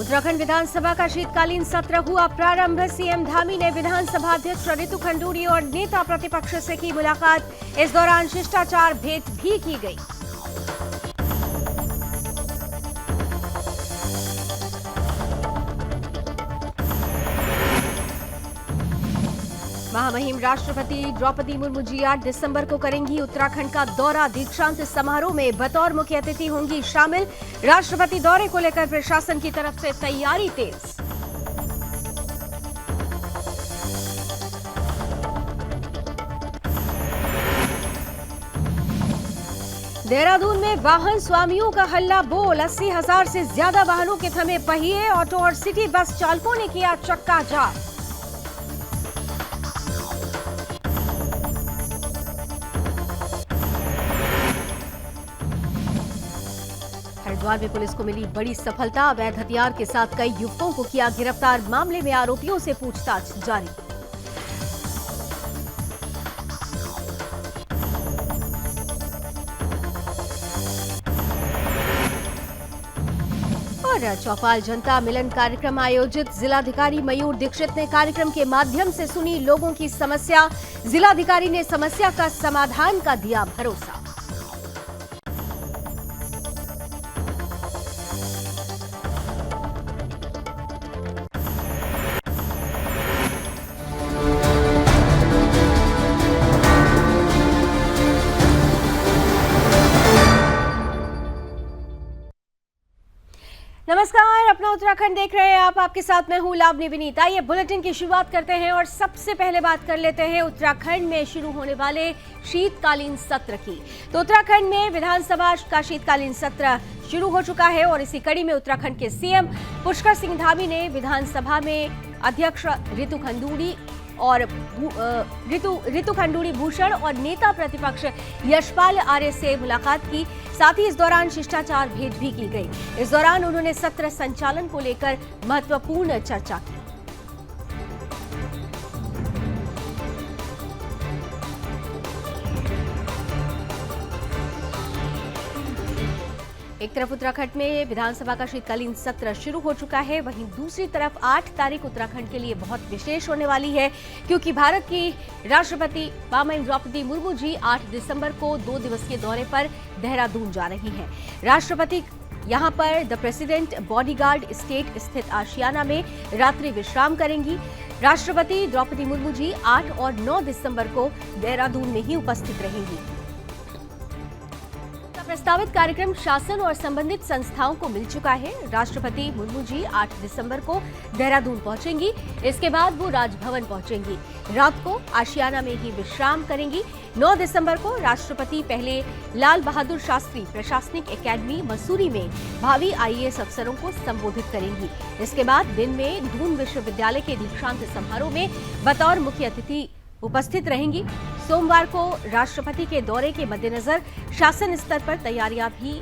उत्तराखंड विधानसभा का शीतकालीन सत्र हुआ प्रारंभ। सीएम धामी ने विधानसभा अध्यक्ष रितु खंडूरी और नेता प्रतिपक्ष से की मुलाकात। इस दौरान शिष्टाचार भेंट भी की गई। महामहिम राष्ट्रपति द्रौपदी मुर्मू जी 8 दिसंबर को करेंगी उत्तराखंड का दौरा। दीक्षांत समारोह में बतौर मुख्य अतिथि होंगी शामिल। राष्ट्रपति दौरे को लेकर प्रशासन की तरफ से तैयारी तेज। देहरादून में वाहन स्वामियों का हल्ला बोल। 80,000 से ज्यादा वाहनों के थमे पहिए। ऑटो और सिटी बस चालकों ने किया चक्का जाम। हरिद्वार में पुलिस को मिली बड़ी सफलता। अवैध हथियार के साथ कई युवकों को किया गिरफ्तार। मामले में आरोपियों से पूछताछ जारी। और चौपाल जनता मिलन कार्यक्रम आयोजित। जिलाधिकारी मयूर दीक्षित ने कार्यक्रम के माध्यम से सुनी लोगों की समस्या। जिलाधिकारी ने समस्या का समाधान का दिया भरोसा। नमस्कार, अपना उत्तराखंड देख रहे हैं आप। आपके साथ मैं हूं लावनी विनीत। आइए बुलेटिन की शुरुआत करते हैं और सबसे पहले बात कर लेते हैं उत्तराखंड में शुरू होने वाले शीतकालीन सत्र की। तो उत्तराखंड में विधानसभा का शीतकालीन सत्र शुरू हो चुका है और इसी कड़ी में उत्तराखंड के सीएम पुष्कर सिंह धामी ने विधानसभा में अध्यक्ष रितु खंडूरी और रितु खंडूरी भूषण और नेता प्रतिपक्ष यशपाल आर्य से मुलाकात की। साथ ही इस दौरान शिष्टाचार भेंट भी की गई। इस दौरान उन्होंने सत्र संचालन को लेकर महत्वपूर्ण चर्चा की। एक तरफ उत्तराखंड में विधानसभा का शीतकालीन सत्र शुरू हो चुका है, वहीं दूसरी तरफ 8 तारीख उत्तराखंड के लिए बहुत विशेष होने वाली है, क्योंकि भारत की राष्ट्रपति महामहिम द्रौपदी मुर्मू जी 8 दिसंबर को 2 दिवसीय दौरे पर देहरादून जा रही हैं। राष्ट्रपति यहां पर द प्रेसिडेंट बॉडीगार्ड स्टेट स्थित आशियाना में रात्रि विश्राम करेंगी। राष्ट्रपति द्रौपदी मुर्मू जी 8 और 9 दिसंबर को देहरादून में ही उपस्थित रहेंगी। प्रस्तावित कार्यक्रम शासन और संबंधित संस्थाओं को मिल चुका है। राष्ट्रपति मुर्मू जी 8 दिसंबर को देहरादून पहुंचेंगी। इसके बाद वो राजभवन पहुंचेंगी। रात को आशियाना में ही विश्राम करेंगी। 9 दिसंबर को राष्ट्रपति पहले लाल बहादुर शास्त्री प्रशासनिक एकेडमी मसूरी में भावी आईएएस अफसरों को संबोधित करेंगी। इसके बाद दिन में दून विश्वविद्यालय के दीक्षांत समारोह में बतौर मुख्य अतिथि उपस्थित रहेंगी। सोमवार को राष्ट्रपति के दौरे के मद्देनजर शासन स्तर पर तैयारियां भी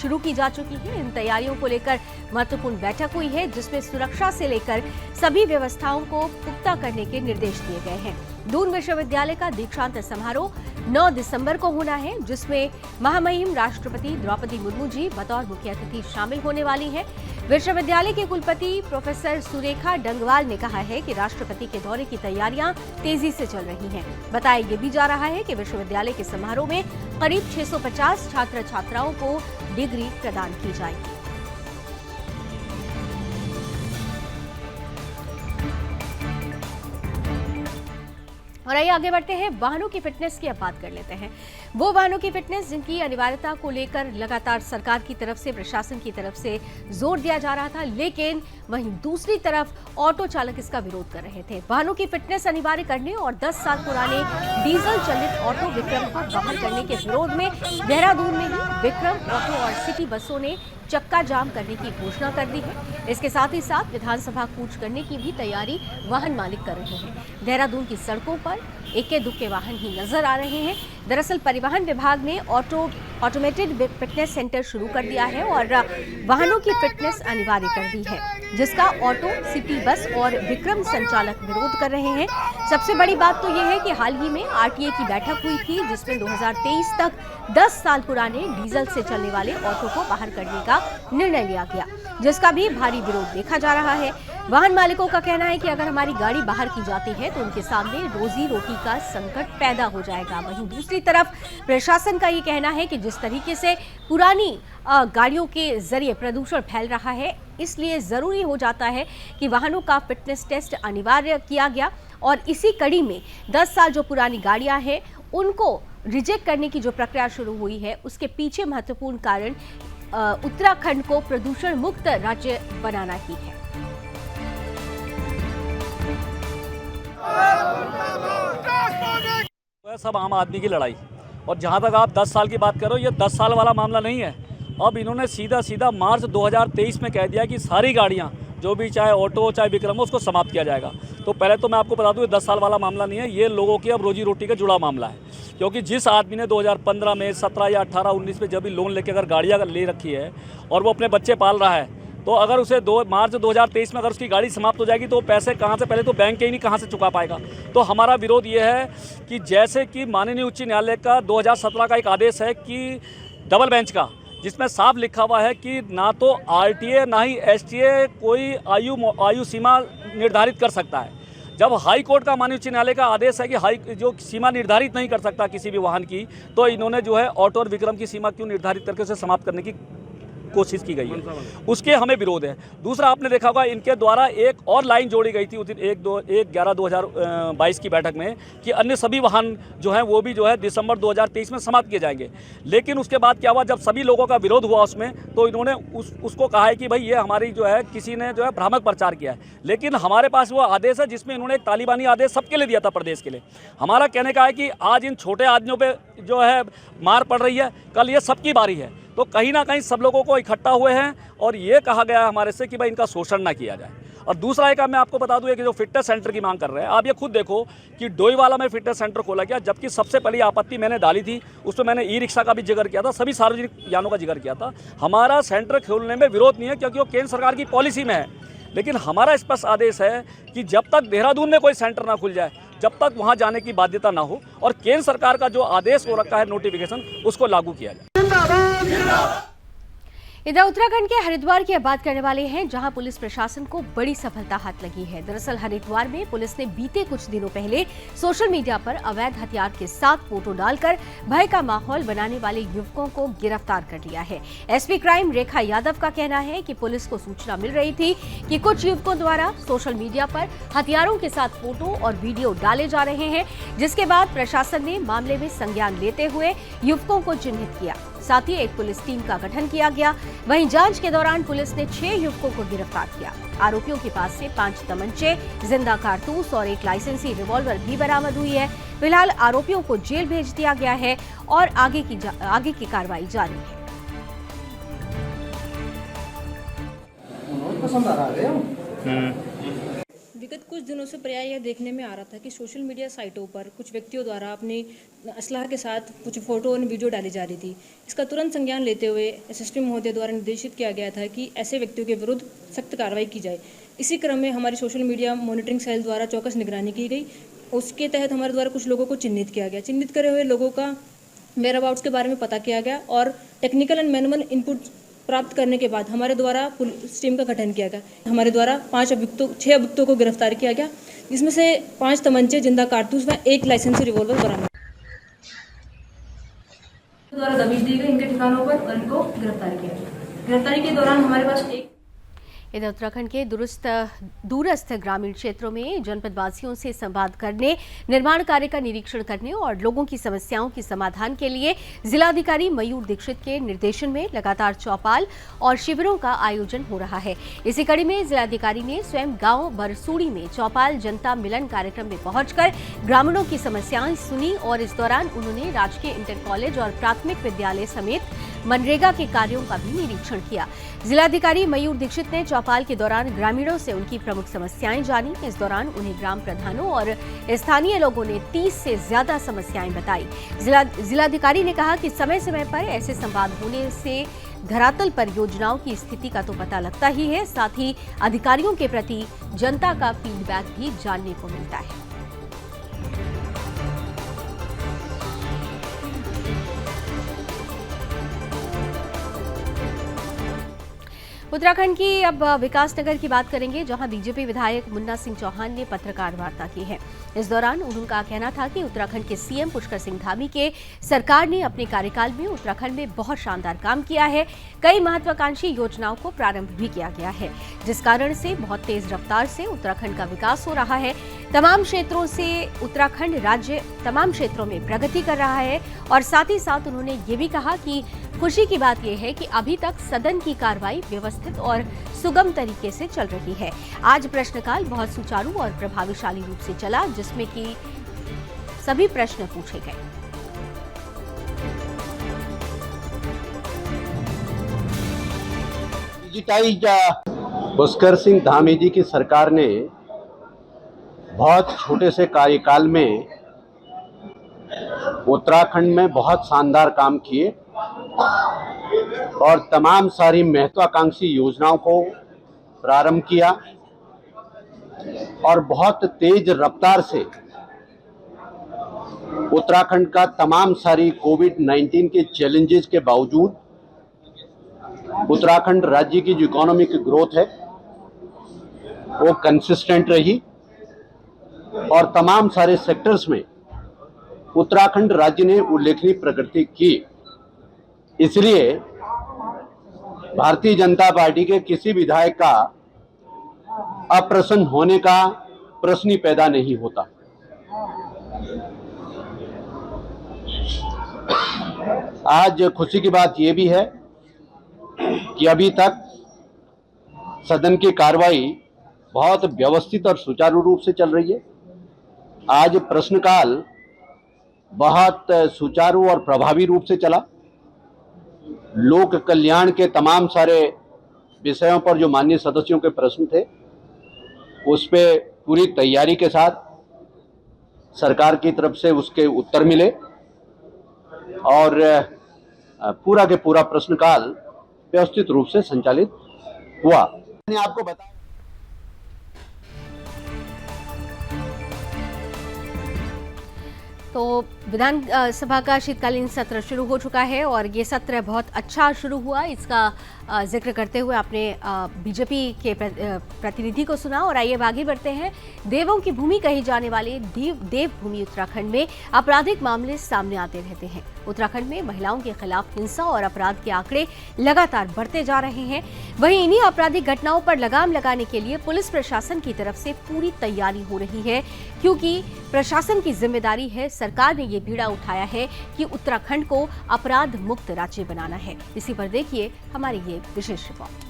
शुरू की जा चुकी हैं। इन तैयारियों को लेकर महत्वपूर्ण बैठक हुई है, जिसमें सुरक्षा से लेकर सभी व्यवस्थाओं को पुख्ता करने के निर्देश दिए गए हैं। दून विश्वविद्यालय का दीक्षांत समारोह 9 दिसंबर को होना है, जिसमें महामहिम राष्ट्रपति द्रौपदी मुर्मू जी बतौर मुख्य अतिथि शामिल होने वाली हैं। विश्वविद्यालय के कुलपति प्रोफेसर सुरेखा डंगवाल ने कहा है कि राष्ट्रपति के दौरे की तैयारियां तेजी से चल रही हैं। बताया ये भी जा रहा है कि विश्वविद्यालय के समारोह में करीब 650 छात्र छात्राओं को डिग्री प्रदान की जाएगी। और आइए आगे बढ़ते हैं। वाहनों की फिटनेस की अब बात कर लेते हैं। वो वाहनों की फिटनेस जिनकी अनिवार्यता को लेकर लगातार सरकार की तरफ से, प्रशासन की तरफ से जोर दिया जा रहा था, लेकिन वहीं दूसरी तरफ ऑटो चालक इसका विरोध कर रहे थे। वाहनों की फिटनेस अनिवार्य करने और 10 साल पुराने डीजल चलित ऑटो विक्रम को बाहर करने के विरोध में देहरादून में ही विक्रम ऑटो और सिटी बसों ने चक्का जाम करने की घोषणा कर दी है। इसके साथ ही साथ विधानसभा कूच करने की भी तैयारी वाहन मालिक कर रहे हैं। देहरादून की सड़कों पर इक्के दुक्के वाहन ही नजर आ रहे हैं। दरअसल परिवहन विभाग ने ऑटोमेटेड फिटनेस सेंटर शुरू कर दिया है और वाहनों की फिटनेस अनिवार्य कर दी है, जिसका ऑटो, सिटी बस और विक्रम संचालक विरोध कर रहे हैं। सबसे बड़ी बात तो यह है कि हाल ही में आरटीए की बैठक हुई थी, जिसमें 2023 तक 10 साल पुराने डीजल से चलने वाले ऑटो को बाहर करने का का निर्णय लिया गया, जिसका भी भारी विरोध देखा जा रहा है। वाहन मालिकों का कहना है कि अगर हमारी गाड़ी बाहर की जाती है तो उनके सामने रोजी रोटी का संकट पैदा हो जाएगा। वहीं दूसरी तरफ प्रशासन का ये कहना है कि जिस तरीके से पुरानी गाड़ियों के जरिए प्रदूषण फैल रहा है, इसलिए जरूरी हो जाता है कि वाहनों का फिटनेस टेस्ट अनिवार्य किया गया और इसी कड़ी में 10 साल जो पुरानी गाड़ियां हैं उनको रिजेक्ट करने की जो प्रक्रिया शुरू हुई है, उसके पीछे महत्वपूर्ण कारण उत्तराखंड को प्रदूषण मुक्त राज्य बनाना ही है। सब आम आदमी की लड़ाई, और जहां तक आप 10 साल की बात करो, ये 10 साल वाला मामला नहीं है। अब इन्होंने सीधा मार्च 2023 में कह दिया कि सारी गाड़ियां जो भी, चाहे ऑटो चाहे विक्रम, उसको समाप्त किया जाएगा। तो पहले तो मैं आपको बता दूं, ये 10 साल वाला मामला नहीं है, ये लोगों की अब रोजी रोटी का जुड़ा मामला है। क्योंकि जिस आदमी ने 2015 में, 17 या 18, 19 में जब भी लोन लेके अगर गाड़ियाँ ले रखी है और वो अपने बच्चे पाल रहा है, तो अगर उसे मार्च 2023 में अगर उसकी गाड़ी समाप्त हो जाएगी तो पैसे कहाँ से, पहले तो बैंक के ही नहीं कहाँ से चुका पाएगा। तो हमारा विरोध ये है कि जैसे कि माननीय उच्च न्यायालय का 2017 का एक आदेश है कि डबल बेंच का, जिसमें साफ लिखा हुआ है कि ना तो आरटीए ना ही एसटीए कोई आयु सीमा निर्धारित कर सकता है। जब हाई कोर्ट का माननीय उच्च न्यायालय का आदेश है कि जो सीमा निर्धारित नहीं कर सकता किसी भी वाहन की, तो इन्होंने जो है ऑटो और विक्रम की सीमा क्यों निर्धारित करके उसे समाप्त करने की कोशिश की गई है, उसके हमें विरोध है। दूसरा, आपने देखा होगा इनके द्वारा एक और लाइन जोड़ी गई थी उस दिन 1/11/2022 की बैठक में कि अन्य सभी वाहन जो हैं वो भी जो है दिसंबर 2023 में समाप्त किए जाएंगे। लेकिन उसके बाद क्या हुआ, जब सभी लोगों का विरोध हुआ उसमें, तो इन्होंने उसको कहा है कि भाई ये हमारी जो है किसी ने जो है भ्रामक प्रचार किया है। लेकिन हमारे पास वो आदेश है जिसमें इन्होंने एक तालिबानी आदेश सबके लिए दिया था, प्रदेश के लिए। हमारा कहने का है कि आज इन छोटे आदमियों पर जो है मार पड़ रही है, कल ये सबकी बारी है। तो कहीं ना कहीं सब लोगों को इकट्ठा हुए हैं और ये कहा गया है हमारे से कि भाई इनका शोषण ना किया जाए। और दूसरा एक मैं आपको बता दूं कि जो फिटनेस सेंटर की मांग कर रहे हैं, आप ये खुद देखो कि डोईवाला में फिटनेस सेंटर खोला गया, जबकि सबसे पहली आपत्ति मैंने डाली थी, उसमें मैंने ई रिक्शा का भी जिक्र किया था, सभी सार्वजनिक यानों का जिक्र किया था। हमारा सेंटर खोलने में विरोध नहीं है क्योंकि वो केंद्र सरकार की पॉलिसी में है, लेकिन हमारा स्पष्ट आदेश है कि जब तक देहरादून में कोई सेंटर ना खुल जाए, जब तक वहाँ जाने की बाध्यता ना हो और केंद्र सरकार का जो आदेश हो रखा है नोटिफिकेशन, उसको लागू किया जाए। इधर उत्तराखंड के हरिद्वार की अब बात करने वाले हैं, जहां पुलिस प्रशासन को बड़ी सफलता हाथ लगी है। दरअसल हरिद्वार में पुलिस ने बीते कुछ दिनों पहले सोशल मीडिया पर अवैध हथियार के साथ फोटो डालकर भय का माहौल बनाने वाले युवकों को गिरफ्तार कर लिया है। एसपी क्राइम रेखा यादव का कहना है कि पुलिस को सूचना मिल रही थी कि कुछ युवकों द्वारा सोशल मीडिया पर हथियारों के साथ फोटो और वीडियो डाले जा रहे हैं, जिसके बाद प्रशासन ने मामले में संज्ञान लेते हुए युवकों को चिन्हित किया। साथ ही एक पुलिस टीम का गठन किया गया। वहीं जांच के दौरान पुलिस ने 6 युवकों को गिरफ्तार किया। आरोपियों के पास से 5 तमंचे, जिंदा कारतूस और एक लाइसेंसी रिवॉल्वर भी बरामद हुई है। फिलहाल आरोपियों को जेल भेज दिया गया है और आगे की कार्रवाई जारी है। विगत कुछ दिनों से प्रायः यह देखने में आ रहा था कि सोशल मीडिया साइटों पर कुछ व्यक्तियों द्वारा अपने असलाह के साथ कुछ फोटो और वीडियो डाली जा रही थी। इसका तुरंत संज्ञान लेते हुए एसएसपी महोदय द्वारा निर्देशित किया गया था कि ऐसे व्यक्तियों के विरुद्ध सख्त कार्रवाई की जाए। इसी क्रम में हमारी सोशल मीडिया मॉनिटरिंग सेल द्वारा चौकस निगरानी की गई। उसके तहत हमारे द्वारा कुछ लोगों को चिन्हित किया गया। चिन्हित करे हुए लोगों का वेयरअबाउट्स के बारे में पता किया गया और टेक्निकल एंड मैनुअल इनपुट प्राप्त करने के बाद हमारे द्वारा पुलिस टीम का गठन किया गया। हमारे द्वारा 6 अभियुक्तों को गिरफ्तार किया गया, जिसमें से 5 तमंचे, जिंदा कारतूस व एक लाइसेंसी रिवॉल्वर बरामद द्वारा दबिश दी गई इनके ठिकानों पर और इनको गिरफ्तार किया गया। गिरफ्तारी के दौरान हमारे पास इधर उत्तराखंड के दूरस्थ ग्रामीण क्षेत्रों में जनपदवासियों से संवाद करने, निर्माण कार्य का निरीक्षण करने और लोगों की समस्याओं के समाधान के लिए जिलाधिकारी मयूर दीक्षित के निर्देशन में लगातार चौपाल और शिविरों का आयोजन हो रहा है। इसी कड़ी में जिलाधिकारी ने स्वयं गांव बरसूड़ी में चौपाल जनता मिलन कार्यक्रम में पहुंचकर ग्रामीणों की समस्याएं सुनी और इस दौरान उन्होंने राजकीय इंटर कॉलेज और प्राथमिक विद्यालय समेत मनरेगा के कार्यों का भी निरीक्षण किया। जिलाधिकारी मयूर दीक्षित ने चौपाल के दौरान ग्रामीणों से उनकी प्रमुख समस्याएं जानी। इस दौरान उन्हें ग्राम प्रधानों और स्थानीय लोगों ने 30 से ज्यादा समस्याएं बताई। जिलाधिकारी ने कहा कि समय समय पर ऐसे संवाद होने से धरातल पर योजनाओं की स्थिति का तो पता लगता ही है, साथ ही अधिकारियों के प्रति जनता का फीडबैक भी जानने को मिलता है। उत्तराखंड की अब विकासनगर की बात करेंगे, जहां बीजेपी विधायक मुन्ना सिंह चौहान ने पत्रकार वार्ता की है। इस दौरान उनका कहना था कि उत्तराखंड के सीएम पुष्कर सिंह धामी के सरकार ने अपने कार्यकाल में उत्तराखंड में बहुत शानदार काम किया है। कई महत्वाकांक्षी योजनाओं को प्रारंभ भी किया गया है, जिस कारण से बहुत तेज रफ्तार से उत्तराखंड का विकास हो रहा है। तमाम क्षेत्रों से उत्तराखंड राज्य तमाम क्षेत्रों में प्रगति कर रहा है। और साथ ही साथ उन्होंने ये भी कहा कि खुशी की बात यह है कि अभी तक सदन की कार्रवाई व्यवस्थित और सुगम तरीके से चल रही है। आज प्रश्नकाल बहुत सुचारू और प्रभावशाली रूप से चला, जिसमें कि सभी प्रश्न पूछे गए। डिजिटाइज पुष्कर सिंह धामी जी की सरकार ने बहुत छोटे से कार्यकाल में उत्तराखंड में बहुत शानदार काम किए और तमाम सारी महत्वाकांक्षी योजनाओं को प्रारंभ किया और बहुत तेज रफ्तार से उत्तराखंड का तमाम सारी कोविड-19 के चैलेंजेस के बावजूद उत्तराखंड राज्य की जो इकोनॉमिक ग्रोथ है वो कंसिस्टेंट रही और तमाम सारे सेक्टर्स में उत्तराखंड राज्य ने उल्लेखनीय प्रगति की। इसलिए भारतीय जनता पार्टी के किसी विधायक का अप्रसन्न होने का प्रश्न ही पैदा नहीं होता। आज खुशी की बात यह भी है कि अभी तक सदन की कार्रवाई बहुत व्यवस्थित और सुचारू रूप से चल रही है। आज प्रश्नकाल बहुत सुचारू और प्रभावी रूप से चला। लोक कल्याण के तमाम सारे विषयों पर जो माननीय सदस्यों के प्रश्न थे उस पे पूरी तैयारी के साथ सरकार की तरफ से उसके उत्तर मिले और पूरा के पूरा प्रश्नकाल व्यवस्थित रूप से संचालित हुआ। मैंने आपको बताया तो विधानसभा का शीतकालीन सत्र शुरू हो चुका है और ये सत्र बहुत अच्छा शुरू हुआ। इसका जिक्र करते हुए आपने बीजेपी के प्रतिनिधि को सुना। और आइए आगे बढ़ते हैं। देवों की भूमि कही जाने वाले देवभूमि उत्तराखंड में आपराधिक मामले सामने आते रहते हैं। उत्तराखंड में महिलाओं के खिलाफ हिंसा और अपराध के आंकड़े लगातार बढ़ते जा रहे हैं। वहीं इन्हीं आपराधिक घटनाओं पर लगाम लगाने के लिए पुलिस प्रशासन की तरफ से पूरी तैयारी हो रही है, क्योंकि प्रशासन की जिम्मेदारी है। सरकार ने ये बीड़ा उठाया है कि उत्तराखंड को अपराध मुक्त राज्य बनाना है। इसी पर देखिए हमारी ये विशेष रिपोर्ट।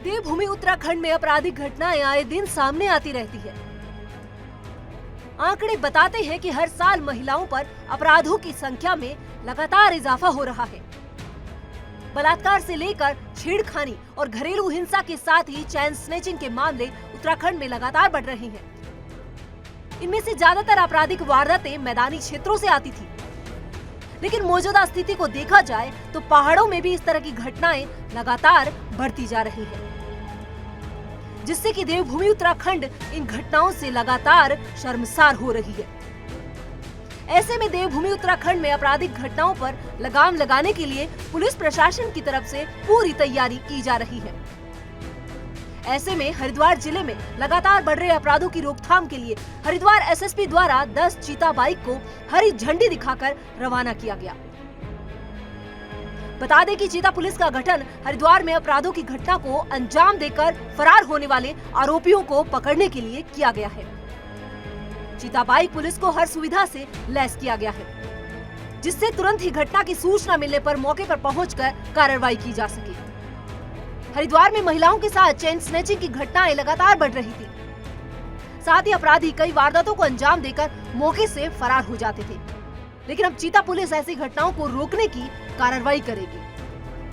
देवभूमि उत्तराखंड में आपराधिक घटनाएं आए दिन सामने आती रहती है। आंकड़े बताते हैं कि हर साल महिलाओं पर अपराधों की संख्या में लगातार इजाफा हो रहा है। बलात्कार से लेकर छेड़खानी और घरेलू हिंसा के साथ ही चैन स्नैचिंग के मामले उत्तराखंड में लगातार बढ़ रहे हैं। इनमें से ज्यादातर आपराधिक वारदातें मैदानी क्षेत्रों से आती थी, लेकिन मौजूदा स्थिति को देखा जाए तो पहाड़ों में भी इस तरह की घटनाएं लगातार बढ़ती जा रही हैं, जिससे कि देवभूमि उत्तराखंड इन घटनाओं से लगातार शर्मसार हो रही है। ऐसे में देवभूमि उत्तराखंड में आपराधिक घटनाओं पर लगाम लगाने के लिए पुलिस प्रशासन की तरफ से पूरी तैयारी की जा रही है। ऐसे में हरिद्वार जिले में लगातार बढ़ रहे अपराधों की रोकथाम के लिए हरिद्वार एसएसपी द्वारा 10 चीता बाइक को हरी झंडी दिखाकर रवाना किया गया। बता दें कि चीता पुलिस का गठन हरिद्वार में अपराधों की घटना को अंजाम देकर फरार होने वाले आरोपियों को पकड़ने के लिए किया गया है। चीता बाइक पुलिस को हर सुविधा से लैस किया गया है, जिससे तुरंत ही घटना की सूचना मिलने पर मौके पर पहुंचकर कार्रवाई की जा सके। हरिद्वार में महिलाओं के साथ चेन स्नैचिंग की घटनाएं लगातार बढ़ रही थी। साथ ही अपराधी कई वारदातों को अंजाम देकर मौके से फरार हो जाते थे, लेकिन अब चीता पुलिस ऐसी घटनाओं को रोकने की कार्रवाई करेगी।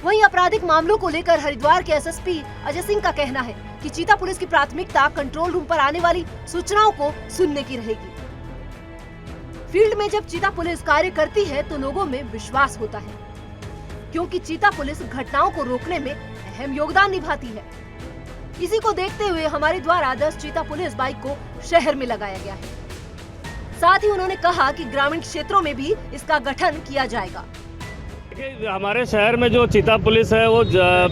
वहीं आपराधिक मामलों को लेकर हरिद्वार के एसएसपी अजय सिंह का कहना है कि चीता पुलिस की प्राथमिकता कंट्रोल रूम पर आने वाली सूचनाओं को सुनने की रहेगी। फील्ड में जब चीता पुलिस कार्य करती है तो लोगों में विश्वास होता है, क्योंकि चीता पुलिस घटनाओं को रोकने में अहम योगदान निभाती है। इसी को देखते हुए हमारे द्वारा 10 चीता पुलिस बाइक को शहर में लगाया गया है। साथ ही उन्होंने कहा कि ग्रामीण क्षेत्रों में भी इसका गठन किया जाएगा। देखिए, हमारे शहर में जो चीता पुलिस है वो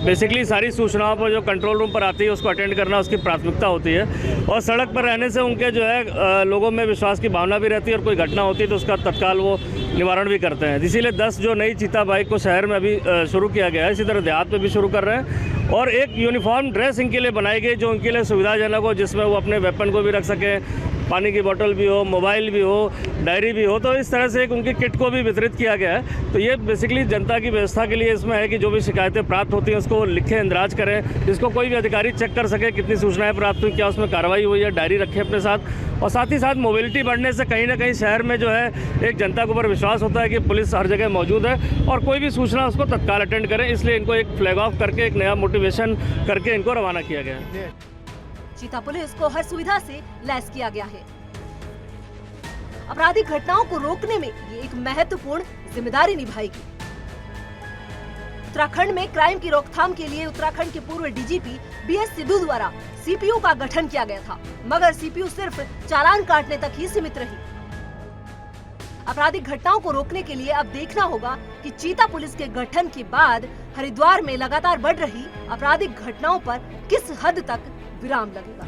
बेसिकली सारी सूचनाओं पर जो कंट्रोल रूम पर आती है उसको अटेंड करना उसकी प्राथमिकता होती है, और सड़क पर रहने से उनके जो है लोगों में विश्वास की भावना भी रहती है, और कोई घटना होती है तो उसका तत्काल वो निवारण भी करते हैं। इसीलिए 10 जो नई चीता बाइक को शहर में अभी शुरू किया गया है, इसी तरह देहात में भी शुरू कर रहे हैं, और एक यूनिफॉर्म ड्रेस इनके लिए बनाई गई जो उनके लिए सुविधाजनक हो, जिसमें वो अपने वेपन को भी रख सकें, पानी की बोतल भी हो, मोबाइल भी हो, डायरी भी हो, तो इस तरह से एक उनकी किट को भी वितरित किया गया है। तो ये बेसिकली जनता की व्यवस्था के लिए इसमें है कि जो भी शिकायतें प्राप्त होती हैं उसको लिखें, इंदराज करें, जिसको कोई भी अधिकारी चेक कर सके कितनी सूचनाएं प्राप्त हुई, क्या उसमें कार्रवाई हुई है, डायरी रखें अपने साथ। और साथ ही साथ मोबिलिटी बढ़ने से कहीं ना कहीं शहर में जो है एक जनता के ऊपर विश्वास होता है कि पुलिस हर जगह मौजूद है और कोई भी सूचना उसको तत्काल अटेंड करें, इसलिए इनको एक फ्लैग ऑफ करके एक नया मोटिवेशन करके इनको रवाना किया गया है। चीता पुलिस को हर सुविधा से लैस किया गया है। आपराधिक घटनाओं को रोकने में ये एक महत्वपूर्ण जिम्मेदारी निभाएगी। उत्तराखंड में क्राइम की रोकथाम के लिए उत्तराखंड के पूर्व डीजीपी बीएस सिद्धू द्वारा सीपीयू का गठन किया गया था, मगर सीपीयू सिर्फ चालान काटने तक ही सीमित रही। आपराधिक घटनाओं को रोकने के लिए अब देखना होगा कि चीता पुलिस के गठन के बाद हरिद्वार में लगातार बढ़ रही आपराधिक घटनाओं पर किस हद तक विराम लगेगा।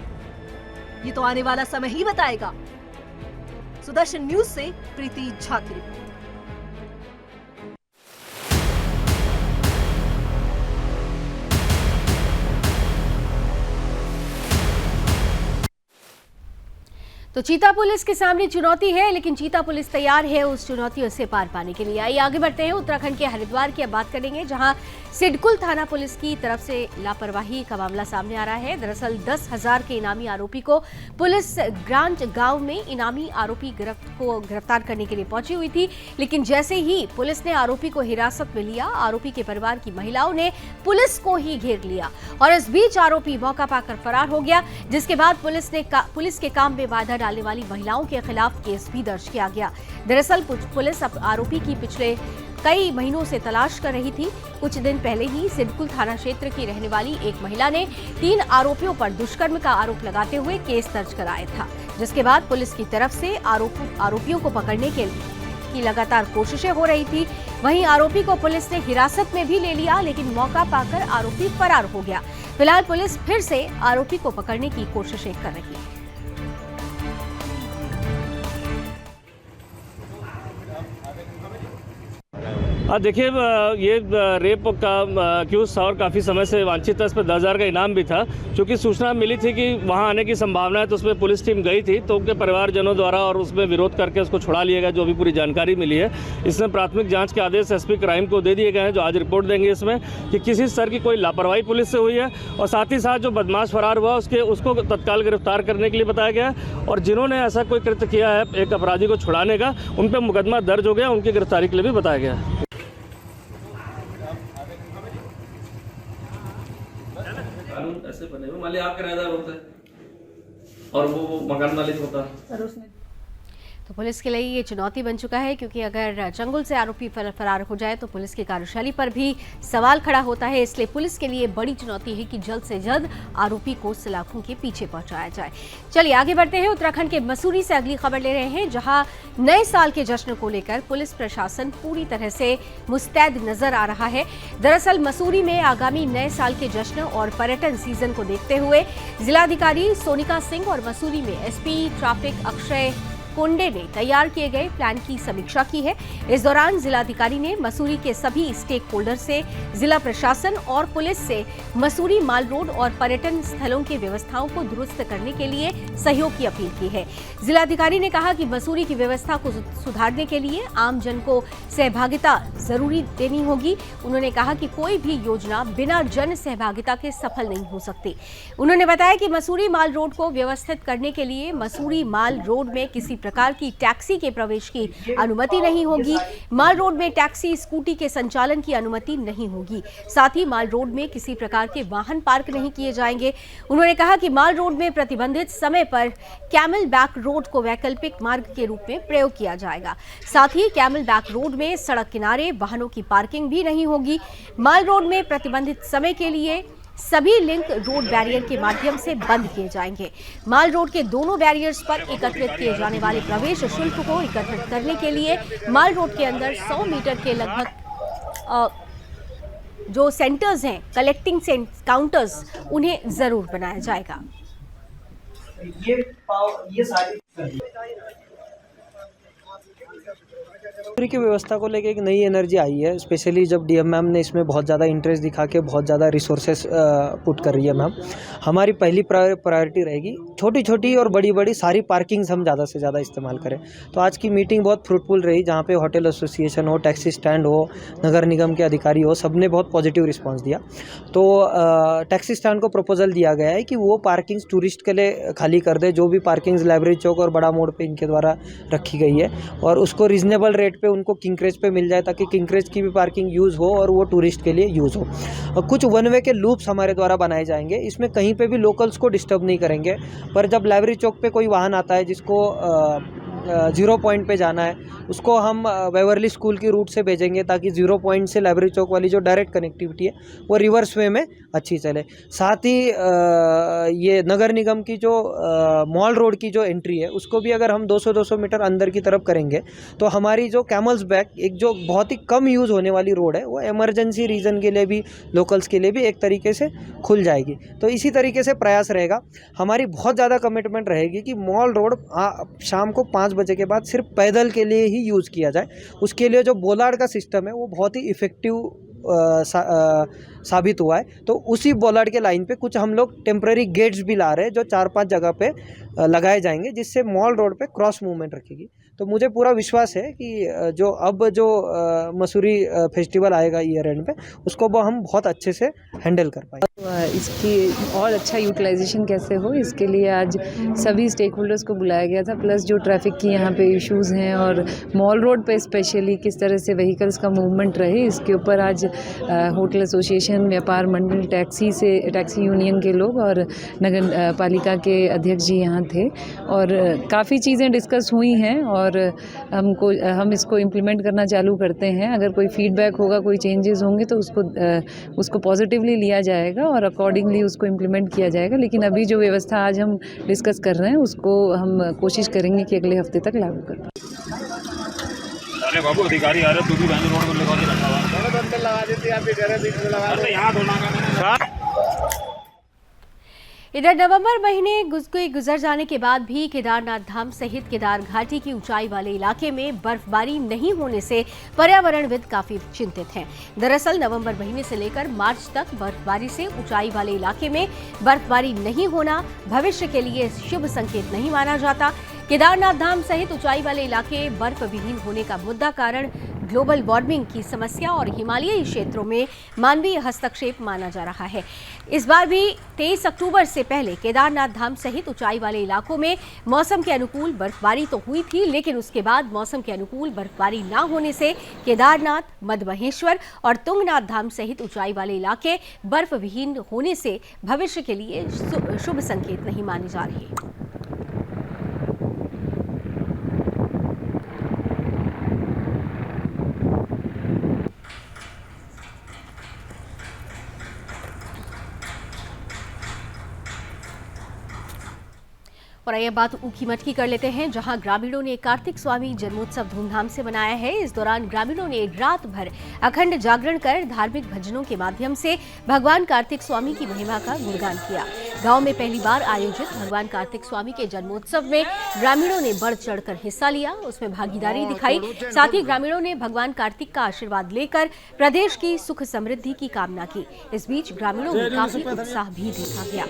ये तो आने वाला समय ही बताएगा। सुदर्शन न्यूज से प्रीति झा की रिपोर्ट। तो चीता पुलिस के सामने चुनौती है, लेकिन चीता पुलिस तैयार है उस चुनौतियों से पार पाने के लिए। आइए आगे बढ़ते हैं। उत्तराखंड के हरिद्वार की अब बात करेंगे, जहां सिडकुल थाना पुलिस की तरफ से लापरवाही का मामला सामने आ रहा है। दरअसल 10,000 के इनामी आरोपी को पुलिस ग्रांट गांव में इनामी आरोपी को गिरफ्तार करने के लिए पहुंची हुई थी, लेकिन जैसे ही पुलिस ने आरोपी को हिरासत में लिया, आरोपी के परिवार की महिलाओं ने पुलिस को ही घेर लिया और इस बीच आरोपी मौका पाकर फरार हो गया, जिसके बाद पुलिस के काम में बाधा डालने वाली महिलाओं के खिलाफ केस भी दर्ज किया गया। दरअसल पुलिस आरोपी की पिछले कई महीनों से तलाश कर रही थी। कुछ दिन पहले ही सिडकुल थाना क्षेत्र की रहने वाली एक महिला ने 3 आरोपियों पर दुष्कर्म का आरोप लगाते हुए केस दर्ज कराया था, जिसके बाद पुलिस की तरफ से आरोपियों को पकड़ने की लगातार कोशिशें हो रही थी। वहीं आरोपी को पुलिस ने हिरासत में भी ले लिया, लेकिन मौका पाकर आरोपी फरार हो गया। फिलहाल पुलिस फिर से आरोपी को पकड़ने की कोशिशें कर रही है। देखिए, ये रेप का अक्यूज था और काफ़ी समय से वांछित था। इस पर 10,000 का इनाम भी था। चूँकि सूचना मिली थी कि वहाँ आने की संभावना है, तो उसमें पुलिस टीम गई थी, तो उनके परिवारजनों द्वारा और उसमें विरोध करके उसको छुड़ा लिया गया, जो भी पूरी जानकारी मिली है। इसमें प्राथमिक जांच के आदेश एसपी क्राइम को दे दिए गए हैं, जो आज रिपोर्ट देंगे इसमें कि किसी स्तर की कोई लापरवाही पुलिस से हुई है, और साथ ही साथ जो बदमाश फरार हुआ उसको तत्काल गिरफ्तार करने के लिए बताया गया है, और जिन्होंने ऐसा कोई कृत्य किया है एक अपराधी को छुड़ाने का, उन पर मुकदमा दर्ज हो गया, उनकी गिरफ्तारी के लिए भी बताया गया है। कानून ऐसे बने हुए, मान लिया आप किराएदार होते और वो मकान मालिक होता, तो पुलिस के लिए ये चुनौती बन चुका है, क्योंकि अगर चंगुल से आरोपी फरार हो जाए तो पुलिस की कार्यशैली पर भी सवाल खड़ा होता है। इसलिए पुलिस के लिए बड़ी चुनौती है कि जल्द से जल्द आरोपी को सलाखों के पीछे पहुंचाया जाए। चलिए आगे बढ़ते हैं। उत्तराखंड के मसूरी से अगली खबर ले रहे हैं, जहां नए साल के जश्न को लेकर पुलिस प्रशासन पूरी तरह से मुस्तैद नजर आ रहा है। दरअसल मसूरी में आगामी नए साल के जश्न और पर्यटन सीजन को देखते हुए जिलाधिकारी सोनिका सिंह और मसूरी में एसपी ट्रैफिक अक्षय कोंडे ने तैयार किए गए प्लान की समीक्षा की है। इस दौरान जिलाधिकारी ने मसूरी के सभी स्टेक होल्डर से जिला प्रशासन और पुलिस से मसूरी माल रोड और पर्यटन स्थलों की व्यवस्थाओं को दुरुस्त करने के लिए सहयोग की अपील की है। जिलाधिकारी ने कहा कि मसूरी की व्यवस्था को सुधारने के लिए आम जन को सहभागिता जरूरी देनी होगी। उन्होंने कहा कि कोई भी योजना बिना जन सहभागिता के सफल नहीं हो सकती। उन्होंने बताया कि मसूरी माल रोड को व्यवस्थित करने के लिए मसूरी माल रोड में किसी प्रकार की टैक्सी के प्रवेश की अनुमति नहीं होगी। माल रोड में टैक्सी, स्कूटी के संचालन की अनुमति नहीं होगी। साथ ही माल रोड में किसी प्रकार के वाहन पार्क नहीं किए जाएंगे। उन्होंने कहा कि माल रोड में प्रतिबंधित समय पर कैमल बैक रोड को वैकल्पिक मार्ग के रूप में प्रयोग किया जाएगा। साथ ही कैमल बैक रोड में सड़क किनारे वाहनों की पार्किंग भी नहीं होगी। माल रोड में प्रतिबंधित समय के लिए सभी लिंक रोड बैरियर के माध्यम से बंद किए जाएंगे। माल रोड के दोनों बैरियर्स पर एकत्रित किए जाने वाले प्रवेश शुल्क को एकत्रित करने के लिए माल रोड के अंदर 100 मीटर के लगभग जो सेंटर्स हैं, कलेक्टिंग काउंटर्स, उन्हें जरूर बनाया जाएगा। ये सारी की व्यवस्था को लेके एक नई एनर्जी आई है, स्पेशली जब डीएम मैम ने इसमें बहुत ज़्यादा इंटरेस्ट दिखा के बहुत ज़्यादा रिसोर्सेस पुट कर रही है मैम। हमारी पहली प्रायोरिटी रहेगी छोटी छोटी और बड़ी बड़ी सारी पार्किंग्स हम ज़्यादा से ज़्यादा इस्तेमाल करें। तो आज की मीटिंग बहुत फ्रूटफुल रही, जहाँ पे होटल एसोसिएशन हो, टैक्सी स्टैंड हो, नगर निगम के अधिकारी हो, सब ने बहुत पॉजिटिव रिस्पॉन्स दिया। तो टैक्सी स्टैंड को प्रपोजल दिया गया है कि वो पार्किंग्स टूरिस्ट के लिए खाली कर दे, जो भी पार्किंग्स लाइब्रेरी चौक और बड़ा मोड़ पे इनके द्वारा रखी गई है, और उसको रीजनेबल रेट पे उनको किंकरेज पे मिल जाए, ताकि किंकरेज की भी पार्किंग यूज़ हो और वो टूरिस्ट के लिए यूज़ हो। और कुछ वन वे के लूप्स हमारे द्वारा बनाए जाएंगे, इसमें कहीं पे भी लोकल्स को डिस्टर्ब नहीं करेंगे। पर जब लाइब्रेरी चौक पे कोई वाहन आता है जिसको 0 पॉइंट पे जाना है, उसको हम वेवरली स्कूल की रूट से भेजेंगे, ताकि 0 पॉइंट से लाइब्रेरी चौक वाली जो डायरेक्ट कनेक्टिविटी है वो रिवर्स वे में अच्छी चले। साथ ही ये नगर निगम की जो मॉल रोड की जो एंट्री है, उसको भी अगर हम 200-200 मीटर अंदर की तरफ करेंगे, तो हमारी जो कैमल्स बैक, एक जो बहुत ही कम यूज़ होने वाली रोड है, वो इमरजेंसी रीज़न के लिए भी, लोकल्स के लिए भी एक तरीके से खुल जाएगी। तो इसी तरीके से प्रयास रहेगा। हमारी बहुत ज़्यादा कमिटमेंट रहेगी कि मॉल रोड शाम को 5 बजे के बाद सिर्फ पैदल के लिए ही यूज़ किया जाए। उसके लिए जो बोलार्ड का सिस्टम है वो बहुत ही इफ़ेक्टिव साबित हुआ है। तो उसी बोलार्ड के लाइन पे कुछ हम लोग टेम्पररी गेट्स भी ला रहे हैं, जो 4-5 जगह पे लगाए जाएंगे, जिससे मॉल रोड पे क्रॉस मूवमेंट रखेगी। तो मुझे पूरा विश्वास है कि जो मसूरी फेस्टिवल आएगा ईयर एंड पे, उसको वो हम बहुत अच्छे से हैंडल कर पाएंगे। इसकी और अच्छा यूटिलाइजेशन कैसे हो, इसके लिए आज सभी स्टेक होल्डर्स को बुलाया गया था। प्लस जो ट्रैफिक की यहाँ पे इश्यूज़ हैं और मॉल रोड पे स्पेशली किस तरह से व्हीकल्स का मूवमेंट रहे, इसके ऊपर आज होटल एसोसिएशन, व्यापार मंडल, टैक्सी यूनियन के लोग और नगर पालिका के अध्यक्ष जी यहाँ थे, और काफ़ी चीज़ें डिस्कस हुई हैं, और हम इसको इम्प्लीमेंट करना चालू करते हैं। अगर कोई फीडबैक होगा, कोई चेंजेस होंगे, तो उसको पॉजिटिवली लिया जाएगा और अकॉर्डिंगली उसको इम्प्लीमेंट किया जाएगा। लेकिन अभी जो व्यवस्था आज हम डिस्कस कर रहे हैं, उसको हम कोशिश करेंगे कि अगले हफ्ते तक लागू कर पाएं। अरे बाबू, अधिकारी आ रहे, तू भी रोड को लगा के रखा हुआ लगा देती है, आप इधर यहाँ धोना। इधर नवंबर महीने गुजर जाने के बाद भी केदारनाथ धाम सहित केदार घाटी की ऊंचाई वाले इलाके में बर्फबारी नहीं होने से पर्यावरणविद काफी चिंतित हैं। दरअसल नवंबर महीने से लेकर मार्च तक बर्फबारी से ऊंचाई वाले इलाके में बर्फबारी नहीं होना भविष्य के लिए शुभ संकेत नहीं माना जाता। केदारनाथ धाम सहित ऊंचाई वाले इलाके बर्फ विहीन होने का मुद्दा कारण ग्लोबल वार्मिंग की समस्या और हिमालयी क्षेत्रों में मानवीय हस्तक्षेप माना जा रहा है। इस बार भी 23 अक्टूबर से पहले केदारनाथ धाम सहित ऊंचाई वाले इलाकों में मौसम के अनुकूल बर्फबारी तो हुई थी, लेकिन उसके बाद मौसम के अनुकूल बर्फबारी न होने से केदारनाथ, मधमहेश्वर और तुंगनाथ धाम सहित ऊंचाई वाले इलाके बर्फ विहीन होने से भविष्य के लिए शुभ संकेत नहीं माने जा रहे। और आइए बात ऊखी मठ की कर लेते हैं, जहां ग्रामीणों ने कार्तिक स्वामी जन्मोत्सव धूमधाम से मनाया है। इस दौरान ग्रामीणों ने रात भर अखंड जागरण कर धार्मिक भजनों के माध्यम से भगवान कार्तिक स्वामी की महिमा का गुणगान किया। गांव में पहली बार आयोजित भगवान कार्तिक स्वामी के जन्मोत्सव में ग्रामीणों ने बढ़ चढ़कर हिस्सा लिया, उसमें भागीदारी दिखाई। साथ ही ग्रामीणों ने भगवान कार्तिक का आशीर्वाद लेकर प्रदेश की सुख समृद्धि की कामना की। इस बीच ग्रामीणों में काफी उत्साह भी देखा गया।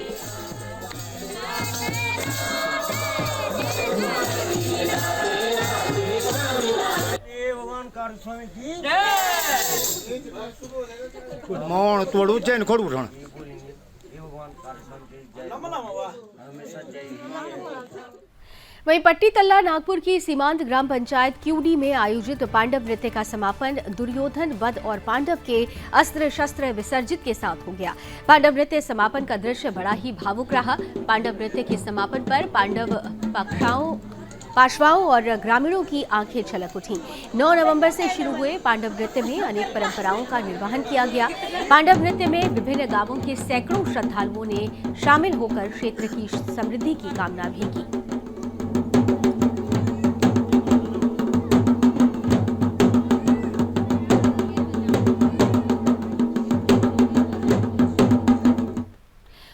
मोहन तोड़ू चैन खोड़ू रण वहीं पट्टी तल्ला नागपुर की सीमांत ग्राम पंचायत क्यूडी में आयोजित पांडव नृत्य का समापन दुर्योधन वध और पांडव के अस्त्र शस्त्र विसर्जित के साथ हो गया। पांडव नृत्य समापन का दृश्य बड़ा ही भावुक रहा। पांडव नृत्य के समापन पर पांडव पक्षाओं पाशवाओं और ग्रामीणों की आंखें छलक उठीं। 9 नवंबर से शुरू हुए पांडव नृत्य में अनेक परंपराओं का निर्वहन किया गया। पांडव नृत्य में विभिन्न गांवों के सैकड़ों श्रद्धालुओं ने शामिल होकर क्षेत्र की समृद्धि की कामना भी की।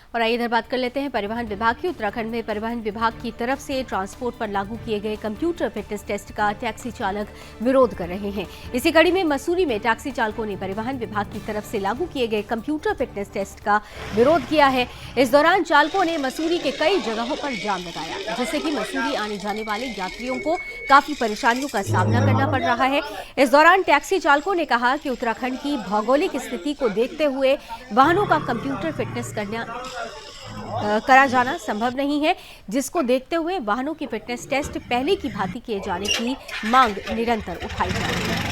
और आइए इधर बात कर लेते हैं परिवहन विभाग की। उत्तराखंड में परिवहन विभाग की तरफ से ट्रांसपोर्ट पर लागू किए गए कंप्यूटर फिटनेस टेस्ट का टैक्सी चालक विरोध कर रहे हैं। इसी कड़ी में मसूरी में टैक्सी चालकों ने परिवहन विभाग की तरफ से लागू किए गए कंप्यूटर फिटनेस टेस्ट का विरोध किया है। इस दौरान चालकों ने मसूरी के कई जगहों पर जाम लगाया, जिससे कि मसूरी आने जाने वाले यात्रियों को काफी परेशानियों का सामना करना पड़ रहा है। इस दौरान टैक्सी चालकों ने कहा कि उत्तराखंड की भौगोलिक स्थिति को देखते हुए वाहनों का कंप्यूटर फिटनेस करा जाना संभव नहीं है, जिसको देखते हुए वाहनों की फिटनेस टेस्ट पहले की भांति किए जाने की मांग निरंतर उठाई जा रही है।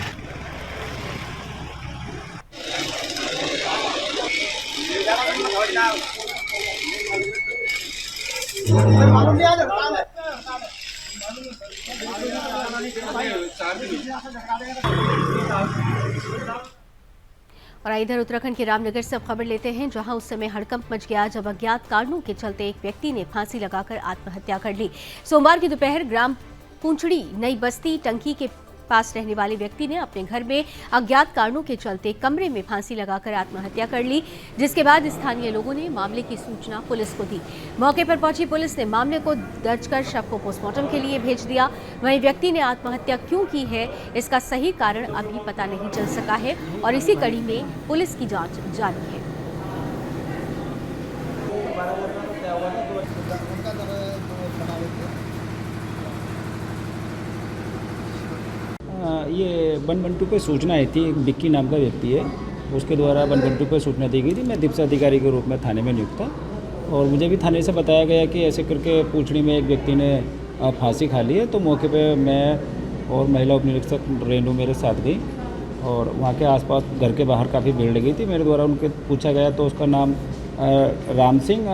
और इधर उत्तराखंड के रामनगर से अब खबर लेते हैं, जहां उस समय हड़कंप मच गया जब अज्ञात कारणों के चलते एक व्यक्ति ने फांसी लगाकर आत्महत्या कर ली। सोमवार की दोपहर ग्राम पूंछड़ी नई बस्ती टंकी के पास रहने वाले व्यक्ति ने अपने घर में अज्ञात कारणों के चलते कमरे में फांसी लगाकर आत्महत्या कर ली, जिसके बाद स्थानीय लोगों ने मामले की सूचना पुलिस को दी। मौके पर पहुंची पुलिस ने मामले को दर्ज कर शव को पोस्टमार्टम के लिए भेज दिया। वहीं व्यक्ति ने आत्महत्या क्यों की है, इसका सही कारण अभी पता नहीं चल सका है और इसी कड़ी में पुलिस की जांच जारी है। ये 112 पे सूचना आई थी। एक बिक्की नाम का व्यक्ति है, उसके द्वारा 112 पे सूचना दी गई थी। मैं दीपसा अधिकारी के रूप में थाने में नियुक्त था और मुझे भी थाने से बताया गया कि ऐसे करके पूंछड़ी में एक व्यक्ति ने फांसी खा ली है। तो मौके पे मैं और महिला उप निरीक्षक रेनू मेरे साथ गई और वहाँ के आसपास घर के बाहर काफ़ी भीड़ लगी थी। मेरे द्वारा उनके पूछा गया तो उसका नाम राम सिंह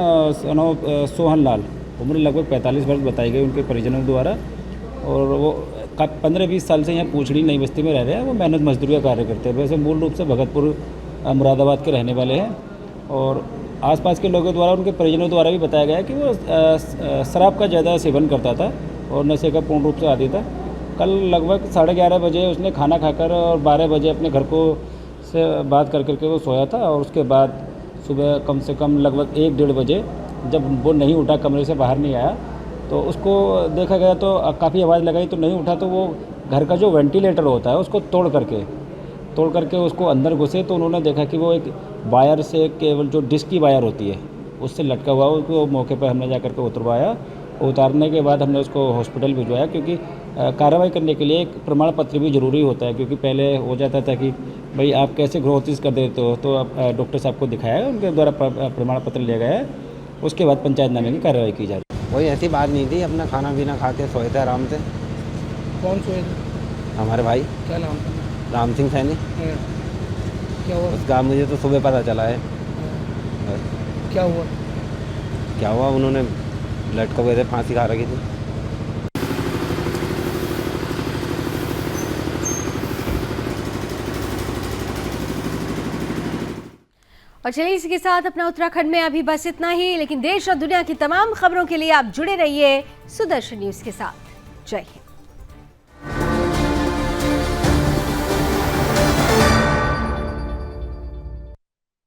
सोहन लाल, उम्र लगभग 45 वर्ष बताई गई उनके परिजनों द्वारा। और वो 15-20 साल से यहाँ पूंछड़ी नई बस्ती में रह रहे हैं। वो मेहनत मजदूरी का कार्य करते हैं। वैसे मूल रूप से भगतपुर मुरादाबाद के रहने वाले हैं और आसपास के लोगों द्वारा उनके परिजनों द्वारा भी बताया गया कि वो शराब का ज़्यादा सेवन करता था और नशे का पूर्ण रूप से आदी था। कल लगभग 11:30 बजे उसने खाना खाकर और 12 बजे अपने घर को से बात कर करके वो सोया था और उसके बाद सुबह कम से कम लगभग 1-1:30 बजे जब वो नहीं उठा, कमरे से बाहर नहीं आया, तो उसको देखा गया तो काफ़ी आवाज़ लगाई तो नहीं उठा। तो वो घर का जो वेंटिलेटर होता है उसको तोड़ करके उसको अंदर घुसे तो उन्होंने देखा कि वो एक वायर से, केवल जो डिस्क की वायर होती है उससे लटका हुआ, उसको मौके पर हमने जा कर के उतरवाया। उतारने के बाद हमने उसको हॉस्पिटल भिजवाया, क्योंकि कार्रवाई करने के लिए एक प्रमाण पत्र भी ज़रूरी होता है। क्योंकि पहले हो जाता था कि भाई आप कैसे ग्रोथिस कर देते हो, तो आप डॉक्टर साहब को दिखाया, उनके द्वारा प्रमाण पत्र लिया गया है। उसके बाद पंचायतनामे की कार्रवाई की जा रही है। कोई ऐसी बात नहीं थी, अपना खाना पीना खा के सोए थे आराम से। कौन सोए थे? हमारे भाई। क्या नाम? राम सिंह सैनी। क्या हुआ? उसका मुझे तो सुबह पता चला है। क्या हुआ उन्होंने लटके हुए थे, फांसी खा रखी थी। और चलिए इसी के साथ अपना उत्तराखंड में अभी बस इतना ही, लेकिन देश और दुनिया की तमाम खबरों के लिए आप जुड़े रहिए सुदर्शन न्यूज के साथ। जय हिंद।